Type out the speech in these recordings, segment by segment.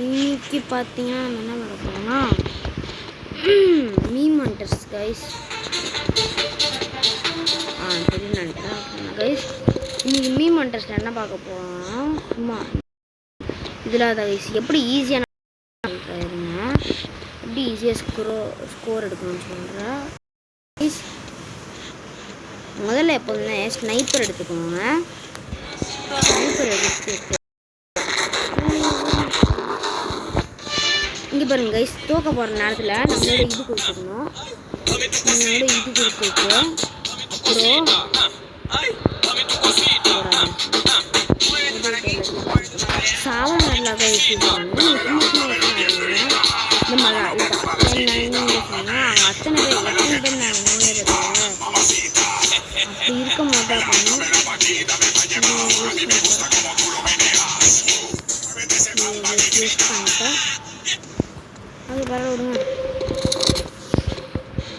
இன்னைக்கு பார்த்தீங்கன்னா நம்ம என்ன பண்ண போறோம்னா மீம் ஹண்டர்ஸ் கைஸ். தெரியும் நினைக்கிறேன் கைஸ். இன்னைக்கு மீம் ஹண்டர்ஸில் என்ன பார்க்க போகிறோம்னா சும்மா இதில் கைஸ் எப்படி ஈஸியாக இருங்க, எப்படி ஈஸியாக ஸ்கோர் எடுக்கணும்னு சொல்கிறேன் கைஸ். முதல்ல எப்போதுமே ஸ்னைப்பர் எடுத்துக்கோங்க. ஸ்னைப்பர் எடுத்துட்டு இங்கே பாருங்க கைஸ், தோக்க போகிற நேரத்தில் நம்மளோட இது கொடுத்துக்கணும். நம்மளோட இது கொடுத்துட்டு அப்புறம் சாவர நல்லா கைஸ் வந்து இந்த மழை சொன்னால் அவங்க அத்தனை பேர் நாங்கள் அப்படி இருக்க மாட்டோம் பண்ணணும். பண்ணிட்டேன் அது வர விடுங்க.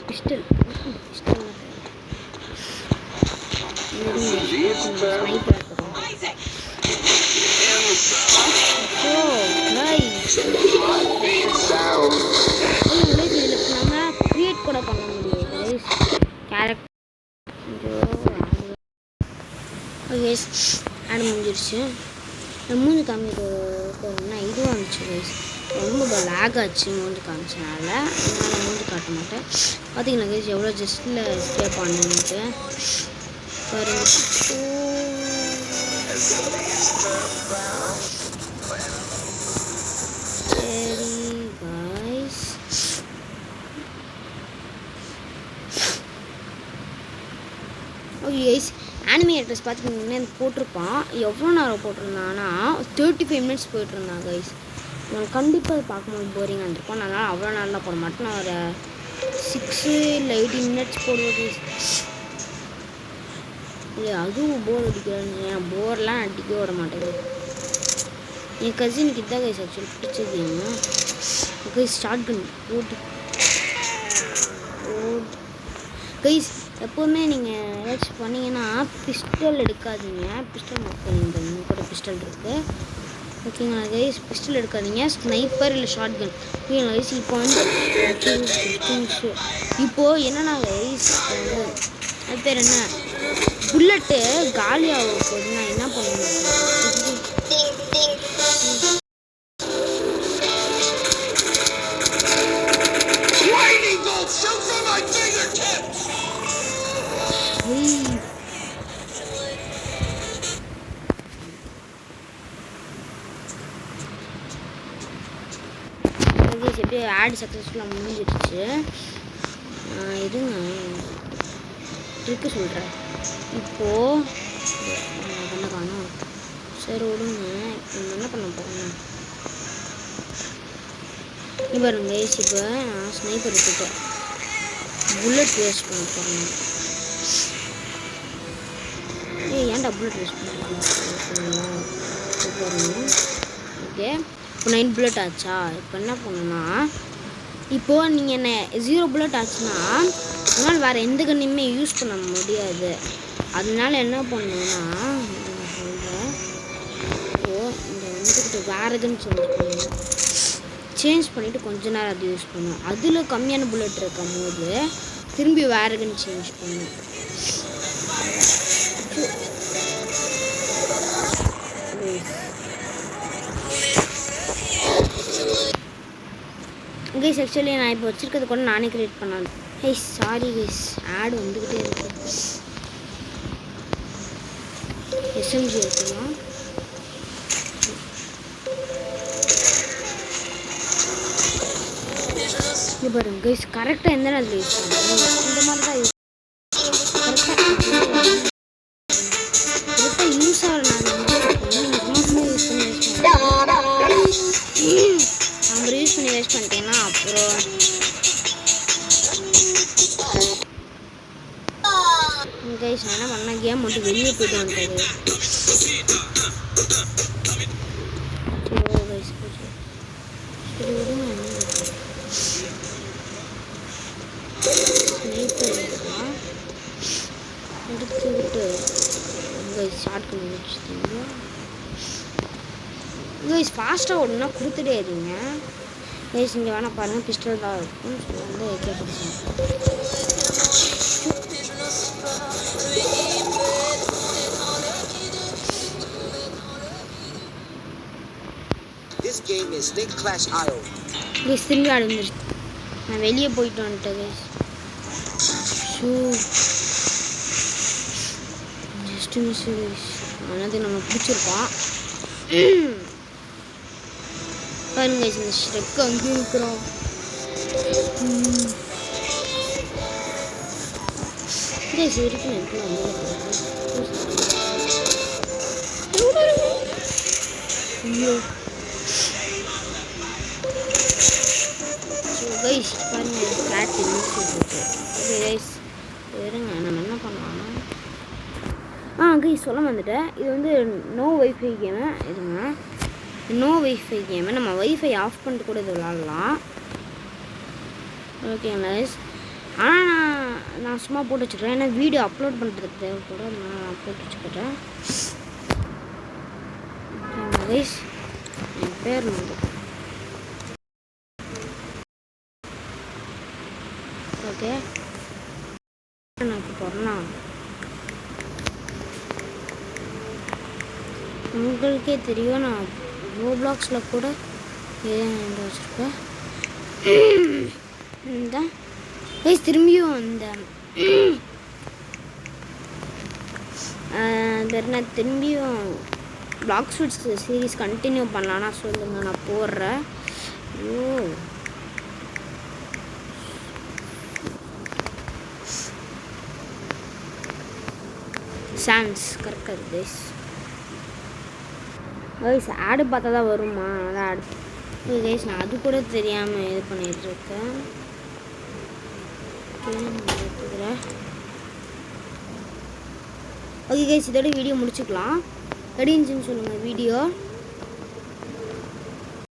பிஸ்டல் ஸ்னைப்பர் நம்ம கிரியேட் கூட பண்ண முடியாது கேரக்டர். ஆடு முடிஞ்சிருச்சு. மூஞ்சி காமிக்கிறோம்னா இதுவாக இருந்துச்சு கைஸ், ரொம்ப லேக் ஆச்சு மூஞ்சி காமிச்சனால. அதனால் மூஞ்சி காட்ட மாட்டேன். பார்த்தீங்களா கைஸ் எவ்வளோ ஜஸ்ட்டில் எஸ்கேப் பண்ணுன்ட்டு பாருங்க. சரி guys, okay guys, anime address பார்த்துக்கிட்டிங்கன்னா போட்டிருப்பான். எவ்வளோ நேரம் போட்டிருந்தான்னா 35 மினிட்ஸ் போயிட்டுருந்தான் கைஸ். நான் கண்டிப்பாக அது பார்க்கும்போது போரிங்காக இருந்திருப்போம். அதனால் அவ்வளோ நேரம்லாம் போட மாட்டேன். நான் ஒரு 6 இல்லை 18 மினிட்ஸ் போடுவேன் கைஸ். இல்லை அதுவும் போர் அடிக்கிறேன்னு ஏன் போர்லாம் அடிக்க விட மாட்டேங்குது. என் கசினுக்கு இதான் கைஸ் ஆக்சுவலி பிடிச்சது என்ன கைஸ், ஷார்ட் கன் ஓட்டு கைஸ். எப்போதுமே நீங்கள் ஏதாச்சும் பண்ணிங்கன்னா பிஸ்டல் எடுக்காதீங்க. பிஸ்டல் இந்த கூட பிஸ்டல் இருக்குது ஓகேங்களா கைஸ். பிஸ்டல் எடுக்காதீங்க, ஸ்னைப்பர் இல்லை ஷார்ட் கன் ஓகேங்களா கைஸ். இப்போ வந்து இப்போது என்னென்னா கைஸ், அது பேர் என்ன, புல்லட்டு காலியாக போகுது. நான் என்ன பண்ணுவேன், எப்படியே ஆட் சக்ஸஸ்ஃபுல்லாக முடிஞ்சிருச்சு. இதுங்க ட்ரிக்கு சொல்கிறேன் இப்போது என்ன காணும். சரி விடுங்க, இப்போ என்ன பண்ண போகிறேன் பாருங்க கைஸ். இப்போ நான் ஸ்னைப்பர் எடுத்துட்டேன், புல்லட் வேஸ்ட் பண்ண போகிறேன். ஏன்டா புல்லட் வேஸ்ட் பண்ணுறேன் பாருங்க. ஓகே, இப்போ 9 புல்லட் ஆச்சா. இப்போ என்ன பண்ணணும்னா, இப்போது நீங்கள் என்ன 0 புல்லட் ஆச்சுன்னா அதனால் வேறு எந்த கண்ணையுமே யூஸ் பண்ண முடியாது. அதனால என்ன பண்ணணும்னா சொல்கிறேன், இப்போது இந்த வந்துக்கிட்டு வேறு கன் சேஞ்ச் பண்ணிவிட்டு கொஞ்ச நேரம் அது யூஸ் பண்ணும். அதில் கம்மியான புல்லட் இருக்கும் போது திரும்பி வேறு கன் சேஞ்ச் பண்ணும். கைஸ் ஆக்சுவலி நான் இப்போ வச்சுருக்கிறது கூட நானே க்ரியேட் பண்ணாது. கைஸ் சாரி கைஸ், ஆடு வந்துக்கிட்டே இருக்கு. எஸ்எம்ஜி எடுத்துக்கலாம். இது பாருங்க கைஸ், கரெக்டாக எந்த நேரத்தில் யூஸ் பண்ணுறோம் இந்த மாதிரி தான் யூஸ் கரெக்டாக யூஸ் ஆகிற நம்ம யூஸ் பண்ணி வேஸ்ட் பண்ணிட்டீங்கன்னா அப்புறம் கைஸ் நான் என்ன பண்ணேன், கேம் மட்டும் வெளியே போய்ட்டு வந்துட்டாரு. கைஸ் சரி விடுங்க, எடுத்துக்கிட்டு ஷார்ட் பண்ணி வச்சுட்டீங்க. கைஸ் ஃபாஸ்ட்டாக ஓடணும்னா கொடுத்துட்டே இருங்க கைஸ். இங்கே வேணால் பாருங்கள் பிஸ்டல் தான் இருக்குன்னு சொல்லி வந்து ஏகே பிடிச்சேன். This game is Snake Clash IO. Guys திரும்பி அடைஞ்சிருச்சு. நான் வெளியே போயிட்டு வந்துட்டேன் guys. Shoe just miss guys. ஆனால் நம்ம பிடிச்சிருக்கோம் பாருங்க கைஸ். இந்த ஷ்ரெக் அங்கேயும் இருக்கிறோம். கைஸ் இருக்கு எனக்கு ஐயோ கைஸ் பாருங்க ஃப்ளாட் ஓகே கைஸ் இருங்க நம்ம என்ன பண்ணலாம்னா கைஸ் சொல்ல வந்துட்டேன். இது வந்து நோ வைஃபை கேமு. இதுங்க நோ வைஃபை கேமு. நம்ம வைஃபை ஆஃப் பண்ணிட்டு கூட இது விளாட்லாம். ஓகேங்களா கைஸ். ஆனால் நான் சும்மா போட்டு வச்சுக்கிறேன். ஏன்னா வீடியோ அப்லோட் பண்ணுறதுக்கு தேவைப்படும். அதனால நான் போட்டு வச்சுக்கிறேன். ஓகேங்களா கைஸ். என் பேர் வந்து ஓகே நான் இப்போ போகிறேன். உங்களுக்கே தெரியும் நான் ரோப்ளாக்ஸில் கூட எங்கே வச்சுருப்பேன். இந்த கைஸ் திரும்பியும் அந்த என்ன திரும்பியும் பிளாக் ஷூட்ஸ் சீரீஸ் கண்டினியூ பண்ணலான்னா சொல்லுங்கள், நான் போடுறேன். ஐயோ சான்ஸ் கரெக்டாக இருக்குது கைஸ். கைஸ் ஆடு பார்த்தா தான் வருமா? அதான் ஆடு கைஸ். நான் அது கூட தெரியாமல் இது பண்ணிகிட்ருக்கேன். ஓகே கைஸ் இதோட வீடியோ முடிச்சுக்கலாம். எப்படி இருந்துச்சுன்னு சொல்லுங்கள் வீடியோ.